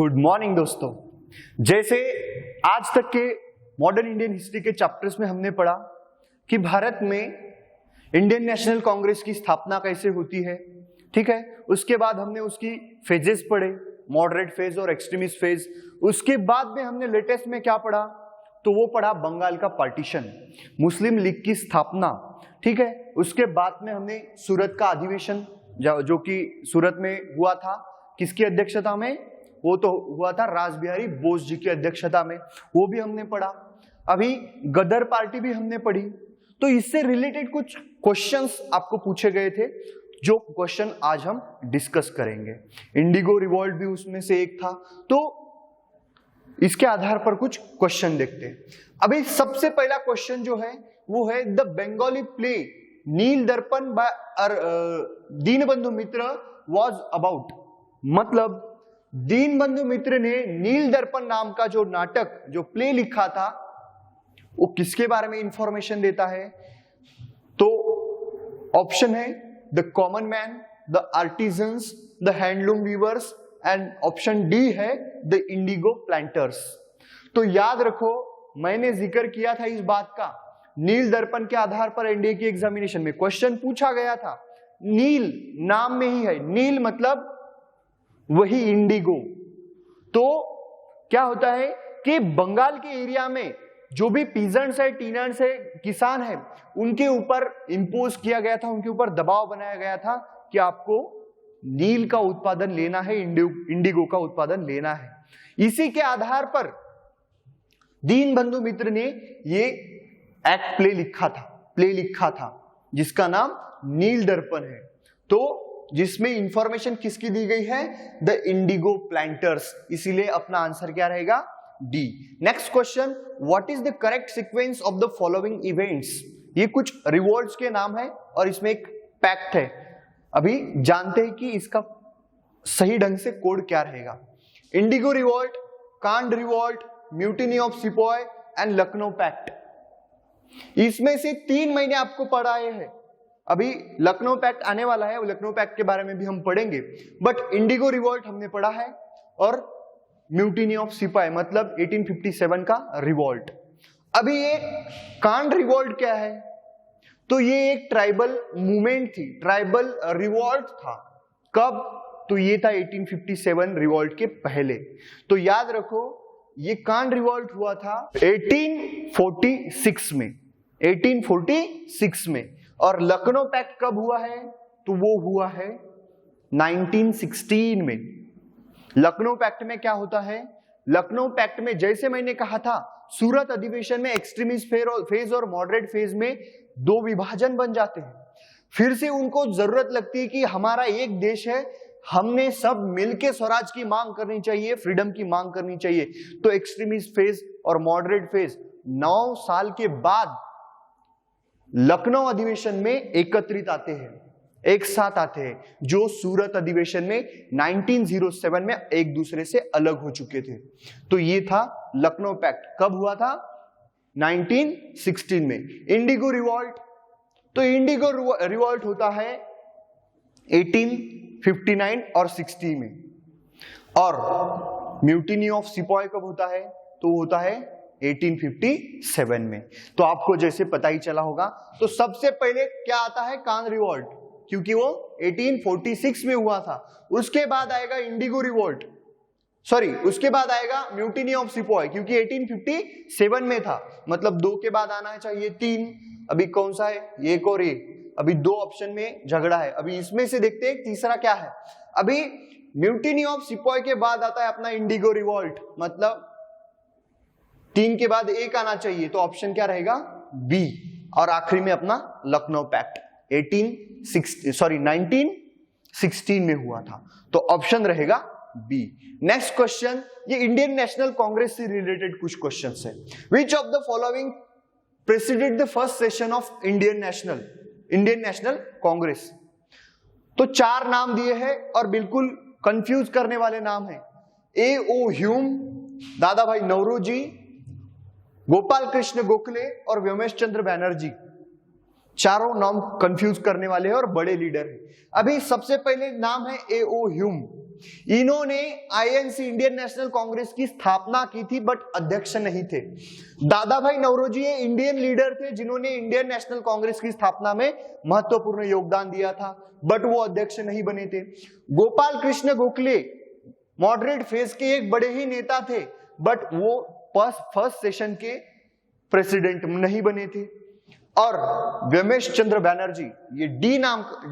Good morning दोस्तों। जैसे आज तक के मॉडर्न इंडियन हिस्ट्री के चैप्टर्स में हमने पढ़ा कि भारत में इंडियन नेशनल कांग्रेस की स्थापना कैसे होती है, ठीक है। उसके बाद हमने उसकी फेजेस पढ़े, मॉडरेट फेज और एक्सट्रीमिस्ट फेज। उसके बाद में हमने लेटेस्ट में क्या पढ़ा, तो वो पढ़ा बंगाल का पार्टीशन, मुस्लिम लीग की स्थापना, ठीक है। उसके बाद में हमने सूरत का अधिवेशन जो कि सूरत में हुआ था, किसकी अध्यक्षता में, वो तो हुआ था रासबिहारी बोस जी की अध्यक्षता में, वो भी हमने पढ़ा। अभी गदर पार्टी भी हमने पढ़ी। तो इससे रिलेटेड कुछ क्वेश्चंस आपको पूछे गए थे, जो क्वेश्चन आज हम डिस्कस करेंगे। इंडिगो रिवॉल्ट भी उसमें से एक था। तो इसके आधार पर कुछ क्वेश्चन देखते हैं। अभी सबसे पहला क्वेश्चन जो है वो है the Bengali play Nil Darpan by Dinabandhu Mitra was about. मतलब दीनबंधु मित्र ने नील दर्पण नाम का जो नाटक, जो प्ले लिखा था, वो किसके बारे में इंफॉर्मेशन देता है? तो ऑप्शन है the common man, the artisans, the handloom weavers, and option D है द इंडिगो प्लांटर्स। तो याद रखो, मैंने जिक्र किया था इस बात का, नील दर्पण के आधार पर एनडीए की एग्जामिनेशन में क्वेश्चन पूछा गया था। नील नाम में ही है, नील मतलब वही इंडिगो। तो क्या होता है कि बंगाल के एरिया में जो भी पीजेंट्स है, टीनर्स है, किसान है, उनके ऊपर इंपोज किया गया था, उनके ऊपर दबाव बनाया गया था कि आपको नील का उत्पादन लेना है, इंडिगो का उत्पादन लेना है। इसी के आधार पर दीनबंधु मित्र ने ये एक्ट प्ले लिखा था जिसका नाम नील दर्पण है। तो जिसमें इंफॉर्मेशन किसकी दी गई है? The indigo planters. इसीलिए अपना आंसर क्या रहेगा? D. Next question, what is the correct sequence of the following events? ये कुछ रिवॉल्ट्स के नाम है और इसमें एक पैक्ट है। अभी जानते हैं कि इसका सही ढंग से कोड क्या रहेगा। इंडिगो रिवॉल्ट, कांड revolt, mutiny of sepoy and Lucknow pact. इसमें से 3 महीने आपको पढ़ाए हैं। अभी लखनऊ पैक्ट आने वाला है, लखनऊ पैक्ट के बारे में भी हम पढ़ेंगे, बट इंडिगो रिवॉल्ट हमने पढ़ा है और म्यूटिनी ऑफ सिपाही मतलब 1857 का रिवॉल्ट। अभी ये कांड रिवॉल्ट क्या है? तो ये एक ट्राइबल मूवमेंट थी, ट्राइबल रिवॉल्ट था। कब? तो ये था 1857 रिवॉल्ट के पहले। तो याद रखो, ये कांड रिवॉल्ट हुआ था 1846 में, 1846 में। और लखनऊ पैक्ट कब हुआ है? तो वो हुआ है 1916 में। लखनऊ पैक्ट में क्या होता है? लखनऊ पैक्ट में जैसे मैंने कहा था, सूरत अधिवेशन में एक्सट्रीमिस्ट फेज और मॉडरेट फेज में 2 विभाजन बन जाते हैं। फिर से उनको जरूरत लगती है कि हमारा एक देश है, हमने सब मिलके स्वराज की मांग करनी चाहिए, फ्रीडम की मांग करनी चाहिए। तो एक्सट्रीमिस्ट फेज और मॉडरेट फेज 9 साल के बाद लखनऊ अधिवेशन में एकत्रित आते हैं, एक साथ आते हैं, जो सूरत अधिवेशन में 1907 में एक दूसरे से अलग हो चुके थे। तो ये था लखनऊ पैक्ट। कब हुआ था? 1916 में। इंडिगो रिवॉल्ट, तो इंडिगो रिवॉल्ट होता है 1859 और 60 में। और म्यूटिनी ऑफ सिपॉय कब होता है? तो होता है 1857 में। तो आपको जैसे पता ही चला होगा। तो सबसे पहले क्या आता है? कांड रिवॉल्ट, क्योंकि वो 1846 में हुआ था। उसके बाद आएगा इंडिगो रिवॉल्ट, उसके बाद आएगा म्यूटिनी ऑफ सिपॉय, क्योंकि 1857 में था, मतलब 2 के बाद आना चाहिए 3। अभी कौन सा है? एक और एक। अभी 2 ऑप्शन में झगड़ा है। अभी इसमें से देखते हैं तीसरा क्या है। अभी म्यूटिनी ऑफ सिपॉय के बाद आता है अपना इंडिगो रिवॉल्ट, मतलब 3 के बाद 1 आना चाहिए। तो ऑप्शन क्या रहेगा? बी। और आखिरी में अपना लखनऊ पैक्ट 1916 में हुआ था। तो ऑप्शन रहेगा बी। नेक्स्ट क्वेश्चन, ये इंडियन नेशनल कांग्रेस से रिलेटेड कुछ क्वेश्चंस है। Which of the following preceded the first session of Indian national Congress? तो 4 नाम दिए हैं और बिल्कुल कंफ्यूज करने वाले नाम है। A.O. ह्यूम, दादा भाई नौरोजी, गोपाल कृष्ण गोखले और व्योमेश चंद्र बैनर्जी। चारों नाम कंफ्यूज करने वाले हैं और बड़े लीडर हैं। अभी सबसे पहले नाम है A.O. ह्यूम। इन्होंने आईएनसी इंडियन नेशनल कांग्रेस की स्थापना की थी बट अध्यक्ष नहीं थे। दादा भाई नौरोजी ये इंडियन लीडर थे जिन्होंने इंडियन नेशनल कांग्रेस की स्थापना में महत्वपूर्ण योगदान दिया था बट वो अध्यक्ष नहीं बने थे। गोपाल कृष्ण गोखले मॉडरेट फेज के एक बड़े ही नेता थे बट वो फर्स्ट सेशन के प्रेसिडेंट नहीं बने थे। और व्योमेश चंद्र बैनर्जी, ये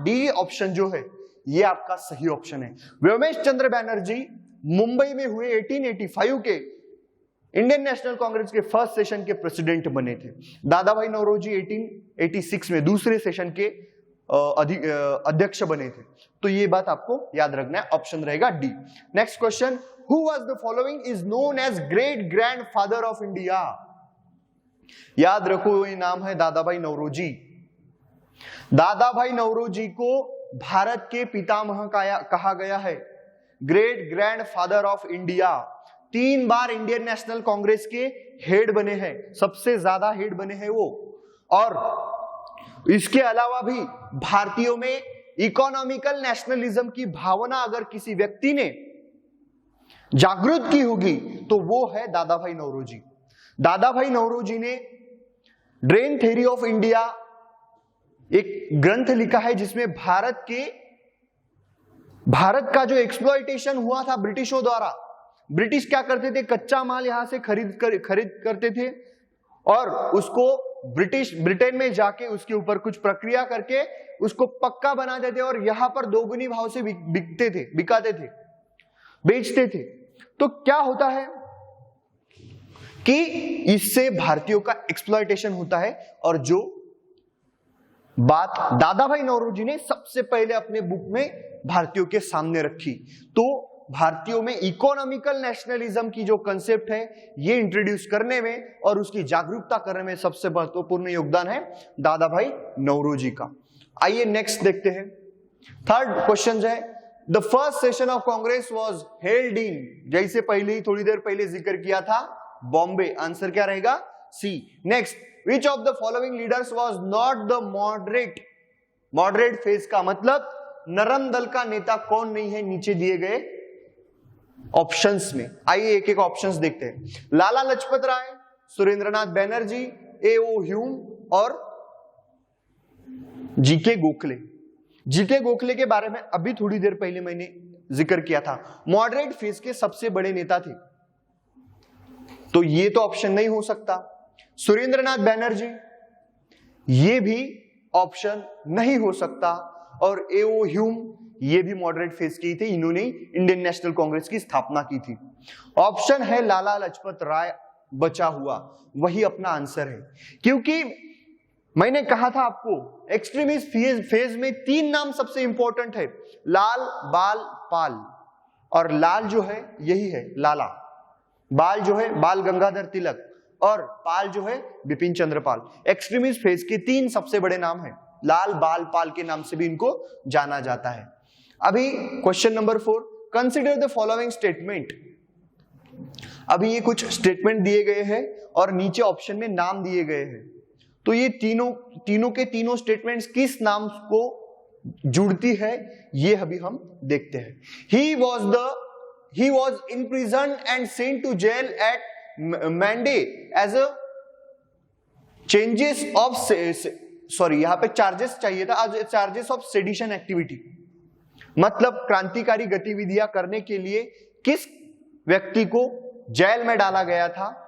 डी ऑप्शन जो है ये आपका सही ऑप्शन है। व्योमेश चंद्र बैनर्जी मुंबई में हुए 1885 के इंडियन नेशनल कांग्रेस के फर्स्ट सेशन के प्रेसिडेंट बने थे। दादा भाई नौरोजी 1886 में दूसरे सेशन के अध्यक्ष बने थे। तो ये बात आपको याद रखना है, ऑप्शन रहेगा D. Next question, who was the following is known as great grandfather of India? याद रखो ये नाम है दादा भाई नौरोजी। दादा भाई नौरोजी को भारत के पितामह कहा गया है, great grandfather of India. 3 bar Indian national Congress के हेड बने हैं, सबसे ज्यादा हेड बने हैं वो। और इसके अलावा भी भारतीयों में इकोनॉमिकल नेशनलिज्म की भावना अगर किसी व्यक्ति ने जागृत की होगी तो वो है दादा भाई नौरोजी। दादा भाई नौरोजी ने ड्रेन थ्योरी ऑफ इंडिया एक ग्रंथ लिखा है जिसमें भारत का जो एक्सप्लॉयटेशन हुआ था ब्रिटिशों द्वारा, ब्रिटिश क्या करते थे, कच्चा माल यहां से खरीद करते थे और उसको ब्रिटेन में जाके उसके ऊपर कुछ प्रक्रिया करके उसको पक्का बनाते थे और यहां पर दोगुनी भाव से बिकाते थे, बेचते थे। तो क्या होता है कि इससे भारतीयों का एक्सप्लॉयटेशन होता है और जो बात दादा भाई नौरोजी ने सबसे पहले अपने बुक में भारतीयों के सामने रखी। तो भारतीयों में इकोनॉमिकल नेशनलिज्म की जो कंसेप्ट है ये इंट्रोड्यूस करने में और उसकी जागरूकता करने में सबसे महत्वपूर्ण योगदान है दादा भाई नौरोजी का। आइए नेक्स्ट देखते हैं। थर्ड क्वेश्चन है, the first session of Congress was held in, जैसे पहले ही थोड़ी देर पहले जिक्र किया था, बॉम्बे। आंसर क्या रहेगा? C. Next, which of the following leaders was not the moderate phase का मतलब नरम दल का नेता कौन नहीं है नीचे दिए गए ऑप्शंस में। आइए एक एक ऑप्शंस देखते हैं। लाला लजपत राय, सुरेंद्रनाथ बैनर्जी, ए.ओ. ह्यूम और जीके गोखले। जीके गोखले के बारे में अभी थोड़ी देर पहले मैंने जिक्र किया था, मॉडरेट फेज के सबसे बड़े नेता थे, तो ये तो ऑप्शन नहीं हो सकता। सुरेंद्रनाथ बैनर्जी, ये भी ऑप्शन नहीं हो सकता। और ए.ओ. ह्यूम, ये भी मॉडरेट फेज के थे, इन्होंने इंडियन नेशनल कांग्रेस की स्थापना की थी। ऑप्शन है लाला लाजपत राय बचा हुआ, वही अपना आंसर है। क्योंकि मैंने कहा था आपको एक्सट्रीमिस्ट फेज में 3 नाम सबसे इंपॉर्टेंट है, लाल, बाल, पाल। और लाल जो है यही है लाला, बाल जो है बाल गंगाधर तिलक और पाल जो है बिपिन चंद्र पाल। एक्सट्रीमिस्ट फेज के 3 सबसे बड़े नाम हैं, लाल, बाल, पाल के नाम से भी इनको जाना जाता है। अभी question number 4, consider the following statement. अभी ये कुछ स्टेटमेंट दिए गए हैं और नीचे ऑप्शन में नाम दिए गए हैं। तो ये तीनों के तीनों स्टेटमेंट्स किस नाम को जुड़ती है ये अभी हम देखते हैं। He was imprisoned and sent to jail at Mande as a यहाँ पे चार्जेस चाहिए था, चार्जेस ऑफ सेडिशन एक्टिविटी, मतलब क्रांतिकारी गतिविधियां करने के लिए किस व्यक्ति को जेल में डाला गया था।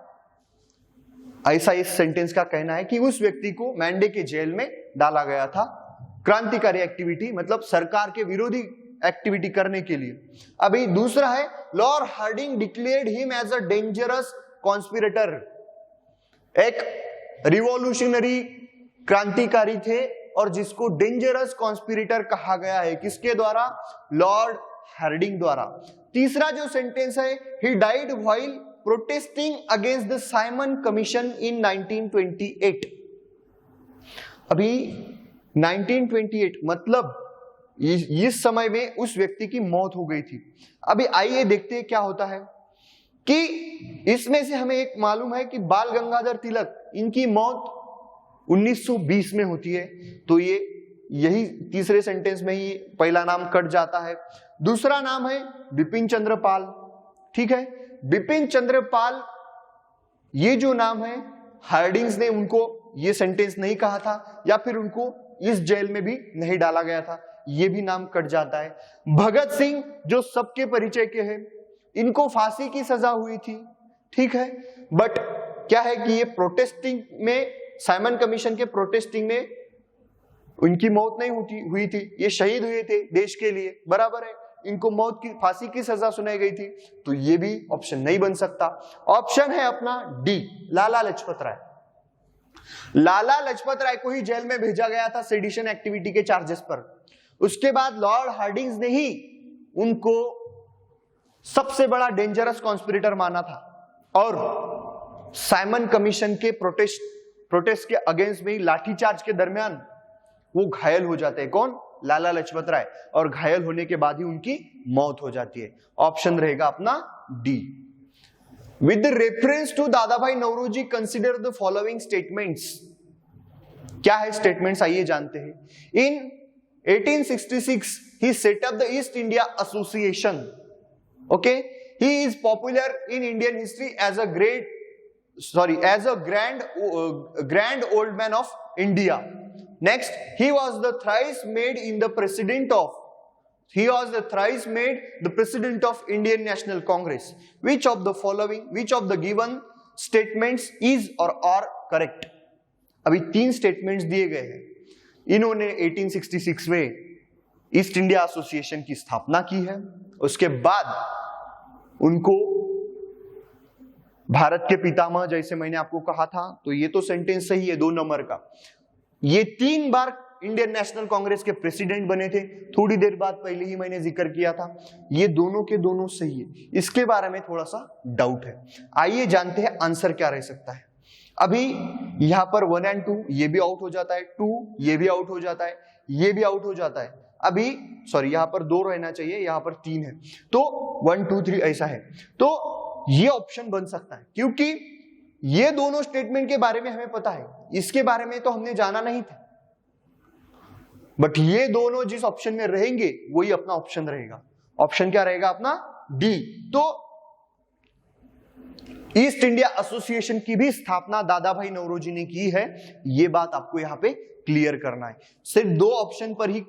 ऐसा इस सेंटेंस का कहना है कि उस व्यक्ति को मैंडे के जेल में डाला गया था क्रांतिकारी एक्टिविटी, मतलब सरकार के विरोधी एक्टिविटी करने के लिए। अभी दूसरा है, Lord Hardinge declared him as a dangerous conspirator. एक रिवॉल्यूशनरी क्रांतिकारी थे और जिसको डेंजरस कॉन्स्पिरेटर कहा गया है, किसके द्वारा? लॉर्ड हार्डिंग द्वारा। तीसरा जो सेंटेंस है, he died while protesting against the Simon commission इन 1928। अभी 1928 मतलब इस समय में उस व्यक्ति की मौत हो गई थी। अभी आइए देखते हैं क्या होता है कि इसमें से हमें एक मालूम है कि बाल गंगाधर तिलक, इनकी मौत 1920 में होती है, तो ये यही तीसरे सेंटेंस में ही पहला नाम कट जाता है। दूसरा नाम है बिपिन चंद्र पाल। ठीक है, बिपिन चंद्र पाल ये जो नाम है, हार्डिंग्स ने उनको ये सेंटेंस नहीं कहा था या फिर उनको इस जेल में भी नहीं डाला गया था, ये भी नाम कट जाता है। भगत सिंह जो सबके परिचय के हैं, इनको फांसी की सजा हुई थी। ठीक है, बट क्या है कि ये प्रोटेस्टिंग में, साइमन कमीशन के प्रोटेस्टिंग में उनकी मौत नहीं हुई थी, ये शहीद हुए थे देश के लिए, बराबर है, इनको मौत की, फांसी की सजा सुनाई गई थी, तो ये भी ऑप्शन नहीं बन सकता। ऑप्शन है अपना डी, लाला लाजपत राय। लाला लाजपत राय को ही जेल में भेजा गया था सेडिशन एक्टिविटी के चार्जेस पर। उसके बाद लॉर्ड हार्डिंग्स ने ही उनको सबसे बड़ा डेंजरस कॉन्स्पिरेटर माना था और साइमन कमीशन के प्रोटेस्ट के अगेंस्ट में लाठीचार्ज के दरमियान वो घायल हो जाते हैं। कौन? लाला लाजपत राय। और घायल होने के बाद ही उनकी मौत हो जाती है। ऑप्शन रहेगा अपना D. With reference to Dadabhai Naoroji consider the following statements. क्या है स्टेटमेंट्स, आइए जानते हैं। इन 1866 he set up the East India Association. Okay, he is popular in Indian history as a grand old man of India. Next, he was the thrice made the president of Indian National Congress. Which of the given statements is or are correct? अभी 3 statements दिए गए हैं। इन्होंने 1866 में east India association की स्थापना की है, उसके बाद उनको भारत के पितामह, जैसे मैंने आपको कहा था, तो ये तो सेंटेंस सही है 2 नंबर का। ये 3 बार इंडियन नेशनल कांग्रेस के प्रेसिडेंट बने थे, थोड़ी देर बाद पहले ही मैंने जिक्र किया था। ये दोनों के दोनों सही है, इसके बारे में थोड़ा सा डाउट है। आइए जानते हैं आंसर क्या रह सकता है। अभी यहां पर 1 और 2 ये भी आउट हो जाता है, 2 ये भी आउट हो जाता है, ये भी आउट हो जाता है। अभी सॉरी, यहां पर 2 रहना चाहिए, यहां पर 3 है, तो 1 2 3 ऐसा है। तो ये ऑप्शन बन सकता है क्योंकि ये दोनों स्टेटमेंट के बारे में हमें पता है, इसके बारे में तो हमने जाना नहीं था, बट ये दोनों जिस ऑप्शन में रहेंगे वही अपना ऑप्शन रहेगा। ऑप्शन क्या रहेगा अपना? डी। तो ईस्ट इंडिया एसोसिएशन की भी स्थापना दादा भाई नौरोजी ने की है, ये बात आपको यहां पे क्लियर करना है। सिर्फ 2 ऑप्शन पर ही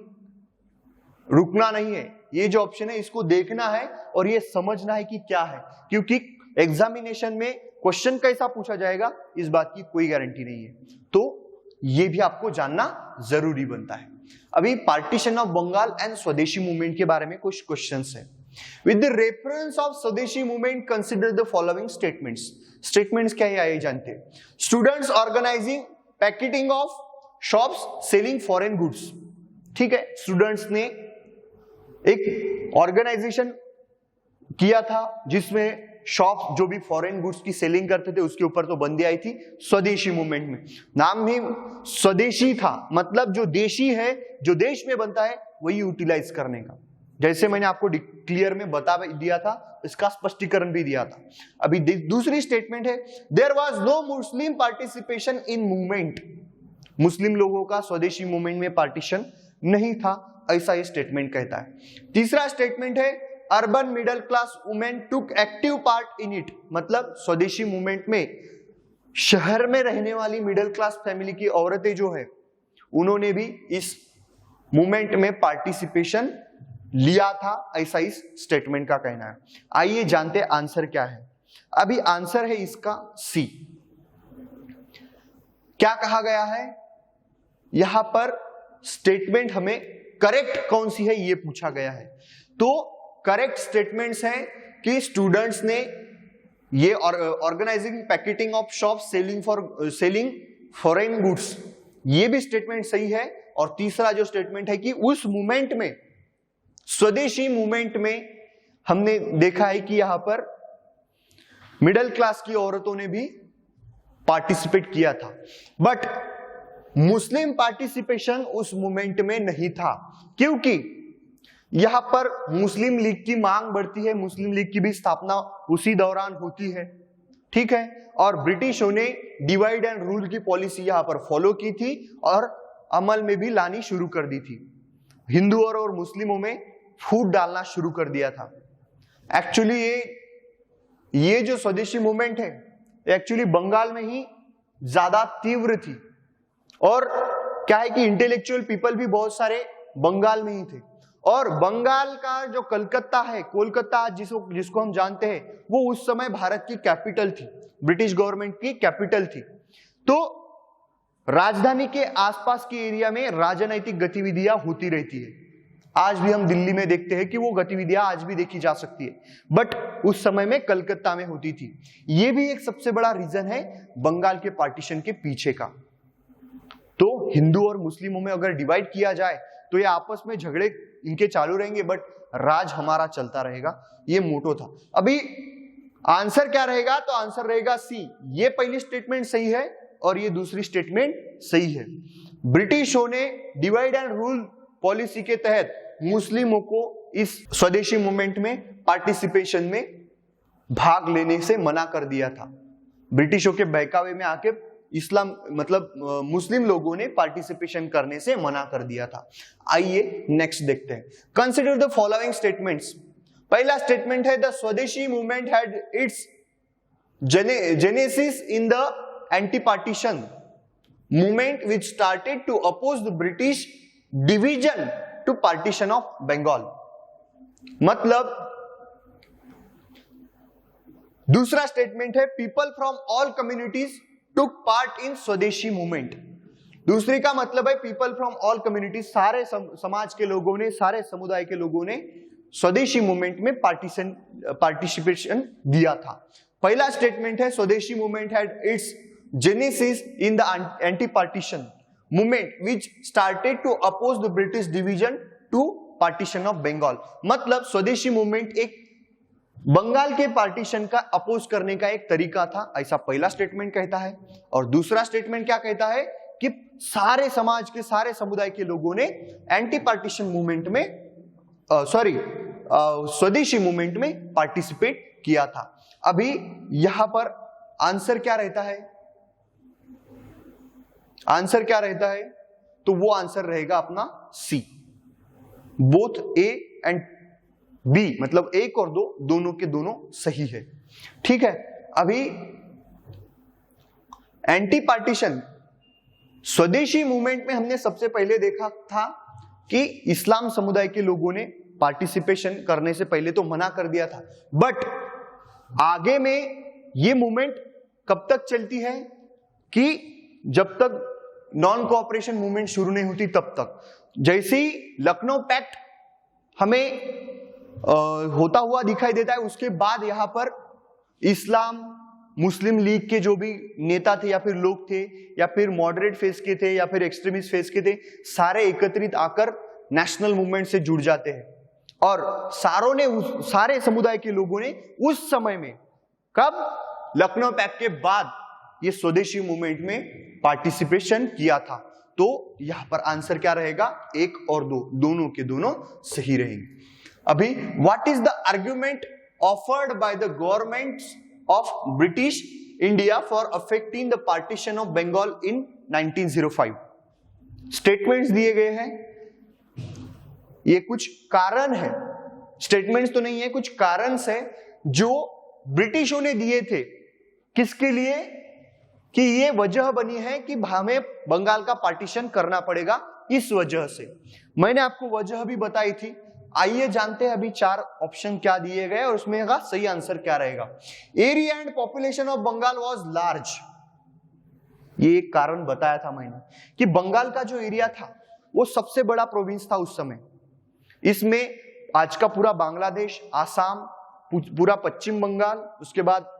रुकना नहीं है, ये जो ऑप्शन है इसको देखना है और ये समझना है कि क्या है, क्योंकि एग्जामिनेशन में क्वेश्चन कैसा पूछा जाएगा इस बात की कोई गारंटी नहीं है, तो ये भी आपको जानना जरूरी बनता है। अभी पार्टीशन ऑफ बंगाल एंड स्वदेशी मूवमेंट के बारे में कुछ क्वेश्चंस है। With the reference of स्वदेशी movement consider the following statements. Statements क्या है आइए जानते हैं। Students organizing packeting of shops selling foreign goods. ठीक है, स्टूडेंट्स ने एक ऑर्गेनाइजेशन किया था जिसमें शॉप्स जो भी फॉरेन गुड्स की सेलिंग करते थे उसके ऊपर तो बंदी आई थी स्वदेशी मूवमेंट में। नाम ही स्वदेशी था, मतलब जो देशी है, जो देश में बनता है वही यूटिलाइज करने का। जैसे मैंने आपको क्लियर में बता दिया था, इसका स्पष्टीकरण भी दिया था। अभी दूसरी स्टेटमेंट है, there was no Muslim participation in movement. Muslim लोगों का स्वदेशी मूवमेंट में पार्टीशन नहीं था, ऐसा ये स्टेटमेंट कहता है। तीसरा स्टेटमेंट है, urban middle class women took active part in it. मतलब स्वदेशी मूवमेंट में शहर में रहने वाली मिडिल क्लास फैमिली की औरतें जो है उन्होंने भी इस मूवमेंट में पार्टिसिपेशन लिया था, ऐसा इस स्टेटमेंट का कहना है। आइए जानते हैं आंसर क्या है। अभी आंसर है इसका सी। क्या कहा गया है यहां पर? स्टेटमेंट हमें करेक्ट कौन सी है ये पूछा गया है। तो करेक्ट स्टेटमेंट्स हैं कि स्टूडेंट्स ने ये organising picketing of shop selling foreign goods, ये भी स्टेटमेंट सही है। और तीसरा जो स्टेटमेंट है कि उस मूवमेंट में, स्वदेशी मूवमेंट में हमने देखा है कि यहां पर मिडिल क्लास की औरतों ने भी पार्टिसिपेट किया था, बट मुस्लिम पार्टिसिपेशन उस मूवमेंट में नहीं था, क्योंकि यहां पर मुस्लिम लीग की मांग बढ़ती है। मुस्लिम लीग की भी स्थापना उसी दौरान होती है, ठीक है। और ब्रिटिशों ने डिवाइड एंड रूल की पॉलिसी यहां पर फॉलो की थी और अमल में भी लानी शुरू कर दी थी। हिंदुओं और मुस्लिमों में फूट डालना शुरू कर दिया था। एक्चुअली ये जो स्वदेशी मूवमेंट है एक्चुअली बंगाल में ही ज्यादा तीव्र थी, और क्या है कि इंटेलेक्चुअल पीपल भी बहुत सारे बंगाल में ही थे, और बंगाल का जो कलकत्ता है, कोलकाता जिसको हम जानते हैं, वो उस समय भारत की कैपिटल थी, ब्रिटिश गवर्नमेंट की कैपिटल थी। तो राजधानी के आसपास के एरिया में राजनीतिक गतिविधियां होती रहती है। आज भी हम दिल्ली में देखते हैं कि वो गतिविधियां आज भी देखी जा सकती है, बट उस समय में कलकत्ता में होती थी। ये भी एक सबसे बड़ा रीजन है बंगाल के पार्टीशन के पीछे का। तो हिंदू और मुस्लिमों में अगर डिवाइड किया जाए तो ये आपस में झगड़े इनके चालू रहेंगे, बट राज हमारा चलता रहेगा, ये मोटो था। अभी आंसर क्या रहेगा? तो आंसर रहेगा सी। ये पहली स्टेटमेंट सही है और ये दूसरी स्टेटमेंट सही है। ब्रिटिशों ने डिवाइड एंड रूल पॉलिसी के तहत मुस्लिमों को इस स्वदेशी मूवमेंट में पार्टिसिपेशन में भाग लेने से मना कर दिया था। ब्रिटिशों के बहकावे में आके मुस्लिम लोगों ने पार्टिसिपेशन करने से मना कर दिया था। आइए नेक्स्ट देखते हैं। Consider the following statements. पहला स्टेटमेंट है the Swadeshi movement had its genesis in the anti partition movement which started to oppose the British division to partition of Bengal. मतलब दूसरा स्टेटमेंट है people from all communities took part in Swadeshi movement. दूसरी का मतलब है people from all communities, सारे समाज के लोगों ने, सारे समुदाय के लोगों ने स्वदेशी मूवमेंट में पार्टिसिपेशन दिया था। पहला स्टेटमेंट है Swadeshi movement had its genesis in the anti partition movement which started to oppose the British division to partition of Bengal. मतलब स्वदेशी मूवमेंट एक बंगाल के पार्टीशन का अपोज करने का एक तरीका था, ऐसा पहला स्टेटमेंट कहता है। और दूसरा स्टेटमेंट क्या कहता है कि सारे समाज के, सारे समुदाय के लोगों ने एंटी पार्टीशन मूवमेंट में स्वदेशी मूवमेंट में पार्टिसिपेट किया था। अभी यहां पर आंसर क्या रहता है? आंसर क्या रहता है? तो वो आंसर रहेगा अपना सी। बोथ ए एंड बी, मतलब एक और दो, दोनों के दोनों सही है। ठीक है। अभी एंटी पार्टीशन स्वदेशी मूवमेंट में हमने सबसे पहले देखा था कि इस्लाम समुदाय के लोगों ने पार्टिसिपेशन करने से पहले तो मना कर दिया था, बट आगे में ये मूवमेंट कब तक चलती है कि जब तक नॉन कोऑपरेशन मूवमेंट शुरू नहीं होती तब तक। जैसे ही लखनऊ पैक्ट हमें होता हुआ दिखाई देता है, उसके बाद यहां पर इस्लाम मुस्लिम लीग के जो भी नेता थे या फिर लोग थे या फिर मॉडरेट फेस के थे या फिर एक्सट्रीमिस्ट फेस के थे, सारे एकत्रित आकर नेशनल मूवमेंट से जुड़ जाते हैं। और सारे समुदाय के लोगों ने उस समय में, कब? लखनऊ पैक्ट के बाद ये स्वदेशी मूवमेंट में पार्टिसिपेशन किया था। तो यहां पर आंसर क्या रहेगा? एक और दो, दोनों के दोनों सही रहेंगे। अभी what is the argument offered by the government of British India for affecting the partition of Bengal in 1905? Statements दिए गए हैं, ये कुछ कारण है, स्टेटमेंट्स तो नहीं है, कुछ कारण है जो ब्रिटिशों ने दिए थे। किसके लिए? कि ये वजह बनी है कि हमें बंगाल का पार्टीशन करना पड़ेगा, इस वजह से। मैंने आपको वजह भी बताई थी। आइए जानते हैं अभी 4 ऑप्शन क्या दिए गए और उसमें का सही आंसर क्या रहेगा। Area and population of Bengal was large. ये एक कारण बताया था मैंने कि बंगाल का जो एरिया था वो सबसे बड़ा प्रोविंस था उस समय। इसमें आज का पूरा बांग्लादेश, आसाम, पूरा पश्चिम बंगाल, उसके बाद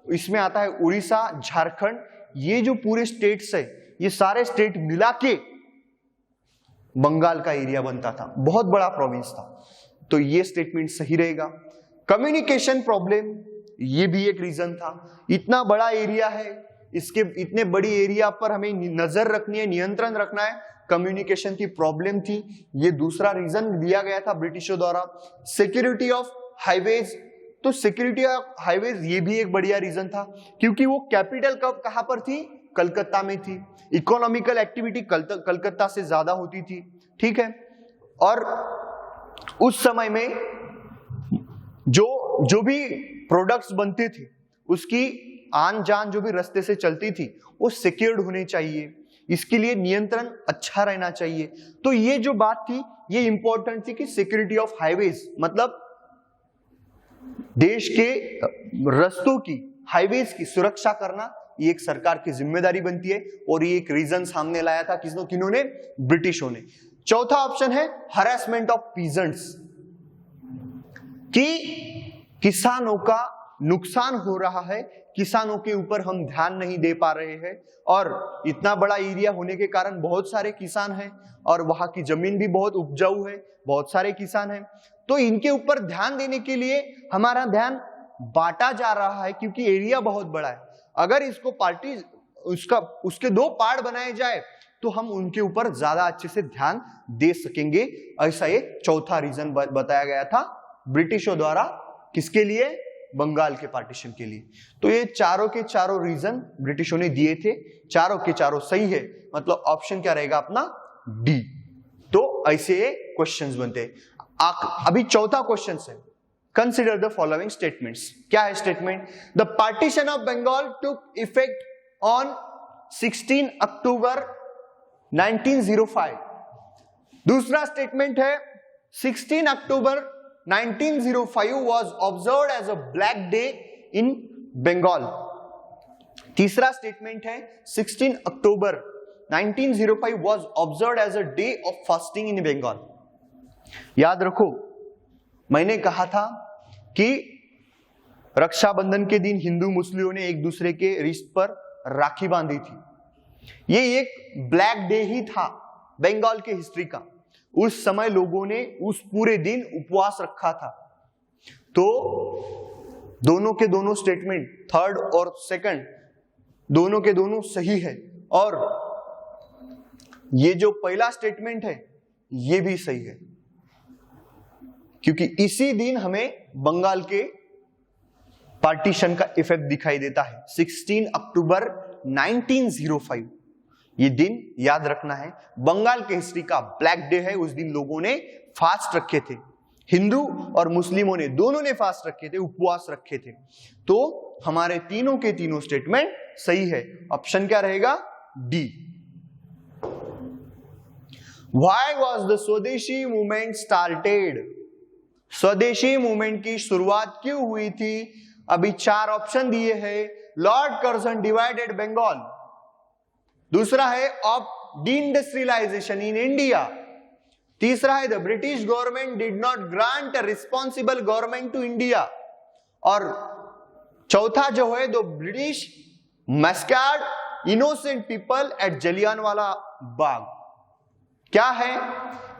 इसमें आता है उड़ीसा, झारखंड, ये जो पूरे स्टेट्स है, ये सारे स्टेट मिला के बंगाल का एरिया बनता था, बहुत बड़ा प्रोविंस था। तो ये स्टेटमेंट सही रहेगा। कम्युनिकेशन प्रॉब्लम, ये भी एक रीजन था। इतना बड़ा एरिया है, इसके इतने बड़ी एरिया पर हमें नजर रखनी है, नियंत्रण रखना है, कम्युनिकेशन की प्रॉब्लम थी, ये दूसरा रीजन दिया गया था ब्रिटिशों द्वारा। सिक्योरिटी ऑफ हाईवेज, तो सिक्योरिटी ऑफ हाईवेज ये भी एक बढ़िया रीजन था, क्योंकि वो कैपिटल कब कहां पर थी? कलकत्ता में थी, इकोनॉमिकल एक्टिविटी कलकत्ता से ज्यादा होती थी, ठीक है। और उस समय में जो भी प्रोडक्ट्स बनते थे उसकी आन जान जो भी रास्ते से चलती थी वो सिक्योर्ड होने चाहिए, इसके लिए नियंत्रण अच्छा रहना चाहिए। तो ये जो बात थी ये इंपॉर्टेंट थी कि सिक्योरिटी ऑफ हाईवेज, मतलब देश के रास्तों की, हाईवेज की सुरक्षा करना ये एक सरकार की जिम्मेदारी बनती है, और ये एक रीजन सामने लाया था किन्होंने, ब्रिटिशों ने। चौथा ऑप्शन है हरासमेंट ऑफ पीजेंट्स, कि किसानों का नुकसान हो रहा है, किसानों के ऊपर हम ध्यान नहीं दे पा रहे हैं, और इतना बड़ा एरिया होने के कारण बहुत सारे किसान हैं और वहां की जमीन भी बहुत उपजाऊ है, बहुत सारे किसान हैं, तो इनके ऊपर ध्यान देने के लिए हमारा ध्यान बांटा जा रहा है क्योंकि एरिया बहुत बड़ा है। अगर इसको उसके दो पार्ट बनाए जाए तो हम उनके ऊपर ज्यादा अच्छे से ध्यान दे सकेंगे। ऐसा ये चौथा रीजन बताया गया था ब्रिटिशों द्वारा, किसके लिए, बंगाल के पार्टीशन के लिए। तो ये चारों के चारों रीजन ब्रिटिशों ने दिए थे, चारों के चारों सही है, मतलब ऑप्शन क्या रहेगा अपना, डी। तो ऐसे क्वेश्चंस बनते हैं। अभी चौथा क्वेश्चन है, कंसिडर द फॉलोइंग स्टेटमेंट्स। क्या है statement? The partition of Bengal took effect on 16 October 1905। दूसरा स्टेटमेंट है 16 October 1905 was observed as a black day in Bengal। तीसरा स्टेटमेंट है 16 October 1905 was observed as a day of fasting in Bengal। याद रखो, मैंने कहा था कि रक्षाबंधन के दिन हिंदू मुस्लिमों ने एक दूसरे के रिश्त पर राखी बांधी थी। ये एक ब्लैक डे ही था बंगाल के हिस्ट्री का। उस समय लोगों ने उस पूरे दिन उपवास रखा था। तो दोनों के दोनों स्टेटमेंट, थर्ड और सेकंड, दोनों के दोनों सही है, और ये जो पहला स्टेटमेंट है ये भी सही है, क्योंकि इसी दिन हमें बंगाल के पार्टीशन का इफेक्ट दिखाई देता है। 16 अक्टूबर 1905 ये दिन याद रखना है, बंगाल के हिस्ट्री का ब्लैक डे है। उस दिन लोगों ने फास्ट रखे थे, हिंदू और मुस्लिमों ने दोनों ने फास्ट रखे थे, उपवास रखे थे। तो हमारे तीनों के तीनों स्टेटमेंट सही है। ऑप्शन क्या रहेगा, डी। Why was the स्वदेशी मूवमेंट स्टार्टेड? स्वदेशी मूवमेंट की शुरुआत क्यों हुई थी? अभी चार ऑप्शन दिए हैं। लॉर्ड कर्जन डिवाइडेड बंगाल, दूसरा है of deindustrialization in India, तीसरा है the British government did not grant a responsible government to India, और चौथा जो है the British massacred innocent people at Jallianwala Bagh. क्या है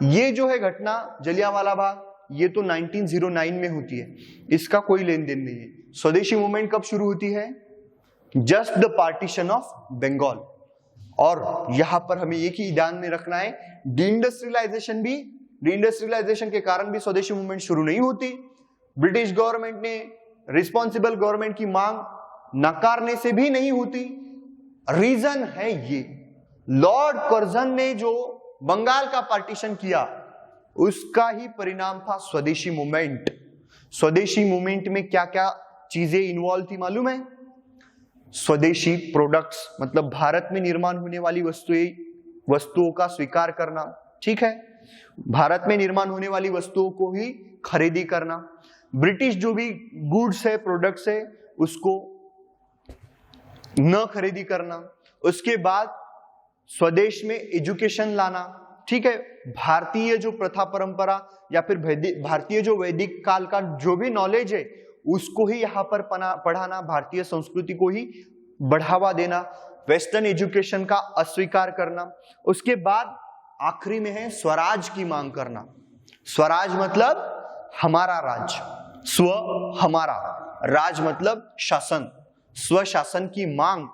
ये जो है घटना जलियांवाला बाग, ये तो 1909 में होती है, इसका कोई लेन देन नहीं है। स्वदेशी मूवमेंट कब शुरू होती है? Just the partition of Bengal. और यहां पर हमें एक ही ध्यान में रखना है, डिइंडस्ट्रियलाइजेशन के कारण भी स्वदेशी मूवमेंट शुरू नहीं होती। ब्रिटिश गवर्नमेंट ने रिस्पॉन्सिबल गवर्नमेंट की मांग नकारने से भी नहीं होती। रीजन है ये, लॉर्ड कर्जन ने जो बंगाल का पार्टीशन किया उसका ही परिणाम था स्वदेशी मूवमेंट। स्वदेशी मूवमेंट में क्या क्या चीजें इन्वॉल्व थी मालूम है? स्वदेशी प्रोडक्ट्स, मतलब भारत में निर्माण होने वाली वस्तुओं का स्वीकार करना, ठीक है, भारत में निर्माण होने वाली वस्तुओं को ही खरीदी करना, ब्रिटिश जो भी गुड्स है, प्रोडक्ट्स है, उसको न खरीदी करना, उसके बाद स्वदेश में एजुकेशन लाना, ठीक है, भारतीय जो प्रथा परंपरा या फिर भारतीय जो वैदिक काल का जो भी नॉलेज है उसको ही यहाँ पर पढ़ाना, भारतीय संस्कृति को ही बढ़ावा देना, वेस्टर्न एजुकेशन का अस्वीकार करना। उसके बाद आखिरी में है स्वराज की मांग करना। स्वराज मतलब हमारा राज, स्व हमारा, राज मतलब शासन, स्वशासन की मांग,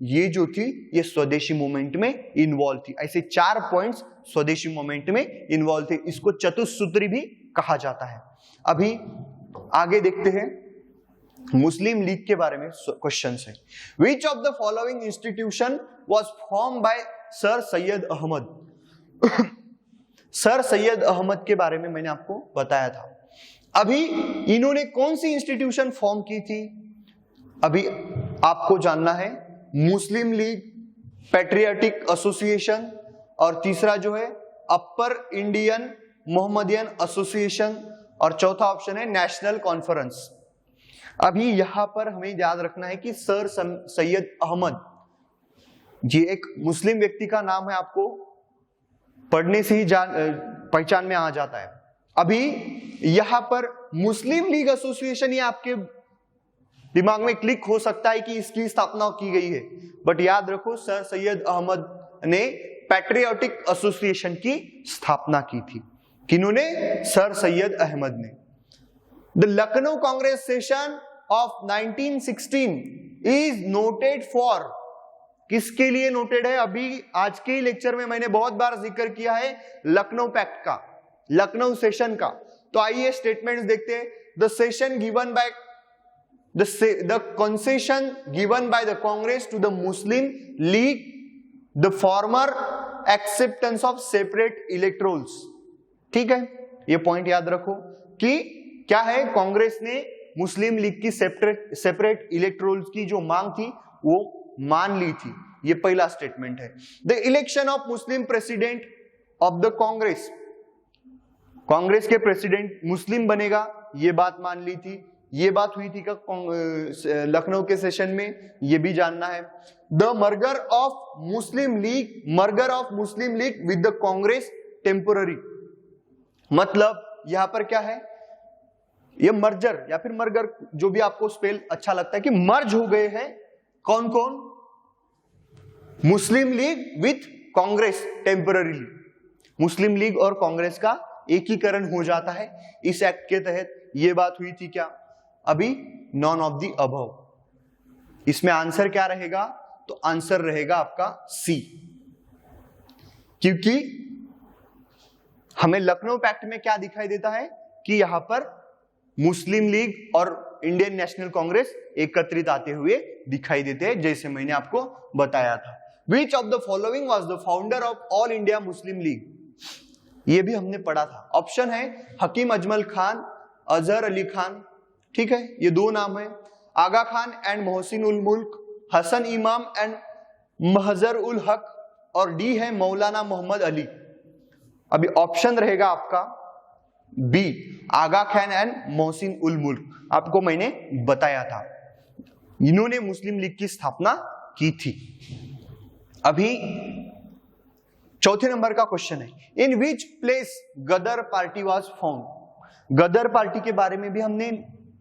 ये जो थी ये स्वदेशी मूवमेंट में इन्वॉल्व थी। ऐसे 4 पॉइंट्स स्वदेशी मूवमेंट में इन्वॉल्व थे, इसको चतुसूत्री भी कहा जाता है। अभी आगे देखते हैं मुस्लिम लीग के बारे में क्वेश्चन है। Which of the following institution was form by sir Syed Ahmad. Sir Syed Ahmad के बारे में मैंने आपको बताया था। अभी इन्होंने कौन सी इंस्टीट्यूशन फॉर्म की थी, अभी आपको जानना है। मुस्लिम लीग, पैट्रियटिक एसोसिएशन, और तीसरा जो है अपर इंडियन मोहम्मदियन एसोसिएशन, और चौथा ऑप्शन है नेशनल कॉन्फ्रेंस। अभी यहां पर हमें याद रखना है कि सर सैयद अहमद ये एक मुस्लिम व्यक्ति का नाम है, आपको पढ़ने से ही पहचान में आ जाता है। अभी यहां पर मुस्लिम लीग एसोसिएशन ये आपके दिमाग में क्लिक हो सकता है कि इसकी स्थापना की गई है, बट याद रखो सर सैयद अहमद ने पैट्रियटिक एसोसिएशन की स्थापना की थी। किन्होंने? सर सैयद अहमद ने। The Lucknow Congress session of 1916 is noted for, किसके लिए नोटेड है? अभी आज के लेक्चर में मैंने बहुत बार जिक्र किया है लखनऊ पैक्ट का, लखनऊ सेशन का। तो आइए स्टेटमेंट्स देखते हैं। The session given by the concession given by the Congress to the Muslim League, the former acceptance of separate electorals। ठीक है, ये पॉइंट याद रखो कि क्या है, कांग्रेस ने मुस्लिम लीग की सेपरेट इलेक्टोरल्स की जो मांग थी वो मान ली थी। ये पहला स्टेटमेंट है। The election of Muslim president of the Congress, Congress के प्रेसिडेंट मुस्लिम बनेगा, ये बात मान ली थी। ये बात हुई थी लखनऊ के सेशन में, ये भी जानना है। The merger of Muslim League with the Congress temporary, मतलब यहां पर क्या है, ये मर्जर या फिर मर्गर, जो भी आपको स्पेल अच्छा लगता है, कि मर्ज हो गए हैं कौन कौन? मुस्लिम लीग विथ कांग्रेस टेम्पोररीली, मुस्लिम लीग और कांग्रेस का एकीकरण हो जाता है इस एक्ट के तहत। ये बात हुई थी क्या? अभी नॉन ऑफ द अबव। इसमें आंसर क्या रहेगा? तो आंसर रहेगा आपका सी, क्योंकि हमें लखनऊ पैक्ट में क्या दिखाई देता है कि यहां पर मुस्लिम लीग और इंडियन नेशनल कांग्रेस एकत्रित आते हुए दिखाई देते हैं, जैसे मैंने आपको बताया था। विच of the following was the founder of all India Muslim league, ये भी हमने पढ़ा था। ऑप्शन है हकीम अजमल खान, अजहर अली खान, ठीक है, ये दो नाम है। आगा खान एंड मोहसिन उल मुल्क, हसन इमाम एंड महजर उल हक, और डी है मौलाना मोहम्मद अली। अभी ऑप्शन रहेगा आपका बी, आगा खान एंड मोहसिन उल मुल्क। आपको मैंने बताया था इन्होंने मुस्लिम लीग की स्थापना की थी। अभी चौथे नंबर का क्वेश्चन है, in which place Ghadar Party was found. Ghadar party के बारे में भी हमने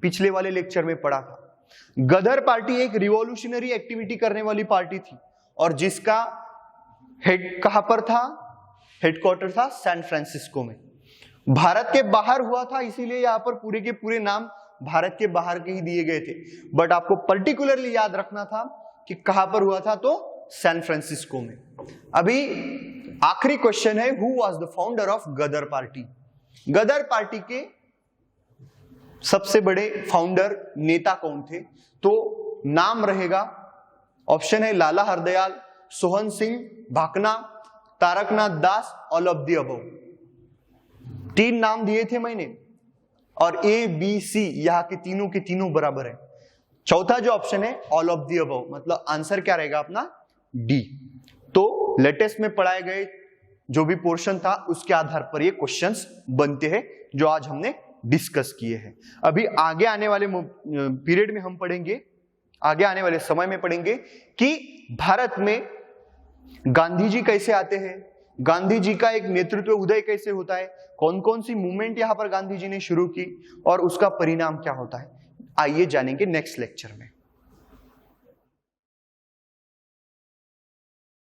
पिछले वाले लेक्चर में पढ़ा था। गदर पार्टी एक रिवॉल्यूशनरी एक्टिविटी करने वाली पार्टी थी, और जिसका हेड कहां पर था? हेडक्वार्टर था सैन फ्रांसिस्को में। भारत के बाहर हुआ था, इसीलिए यहां पर पूरे के पूरे नाम भारत के बाहर के ही दिए गए थे, बट आपको पर्टिकुलरली याद रखना था कि कहां पर हुआ था, तो सैन फ्रांसिस्को में। अभी आखिरी क्वेश्चन है, who was the founder of Ghadar party. Ghadar party के सबसे बड़े फाउंडर नेता कौन थे? तो नाम रहेगा, ऑप्शन है लाला हरदयाल, सोहन सिंह भाकना, तारकनाथ दास, ऑल ऑफ द अबव। तीन नाम दिए थे मैंने, और ए बी सी यहाँ के तीनों बराबर है। चौथा जो ऑप्शन है ऑल ऑफ द अबव, मतलब आंसर क्या रहेगा अपना? डी। तो लेटेस्ट में पढ़ाए गए जो भी पोर्शन था उसके आधार पर ये क्वेश्चंस बनते हैं जो आज हमने डिस्कस किए हैं। अभी आगे आने वाले पीरियड में हम पढ़ेंगे, आगे आने वाले समय में पढ़ेंगे कि भारत में गांधी जी कैसे आते हैं, गांधी जी का एक नेतृत्व उदय कैसे होता है, कौन कौन सी मूवमेंट यहां पर गांधी जी ने शुरू की और उसका परिणाम क्या होता है। आइए जानेंगे नेक्स्ट लेक्चर में।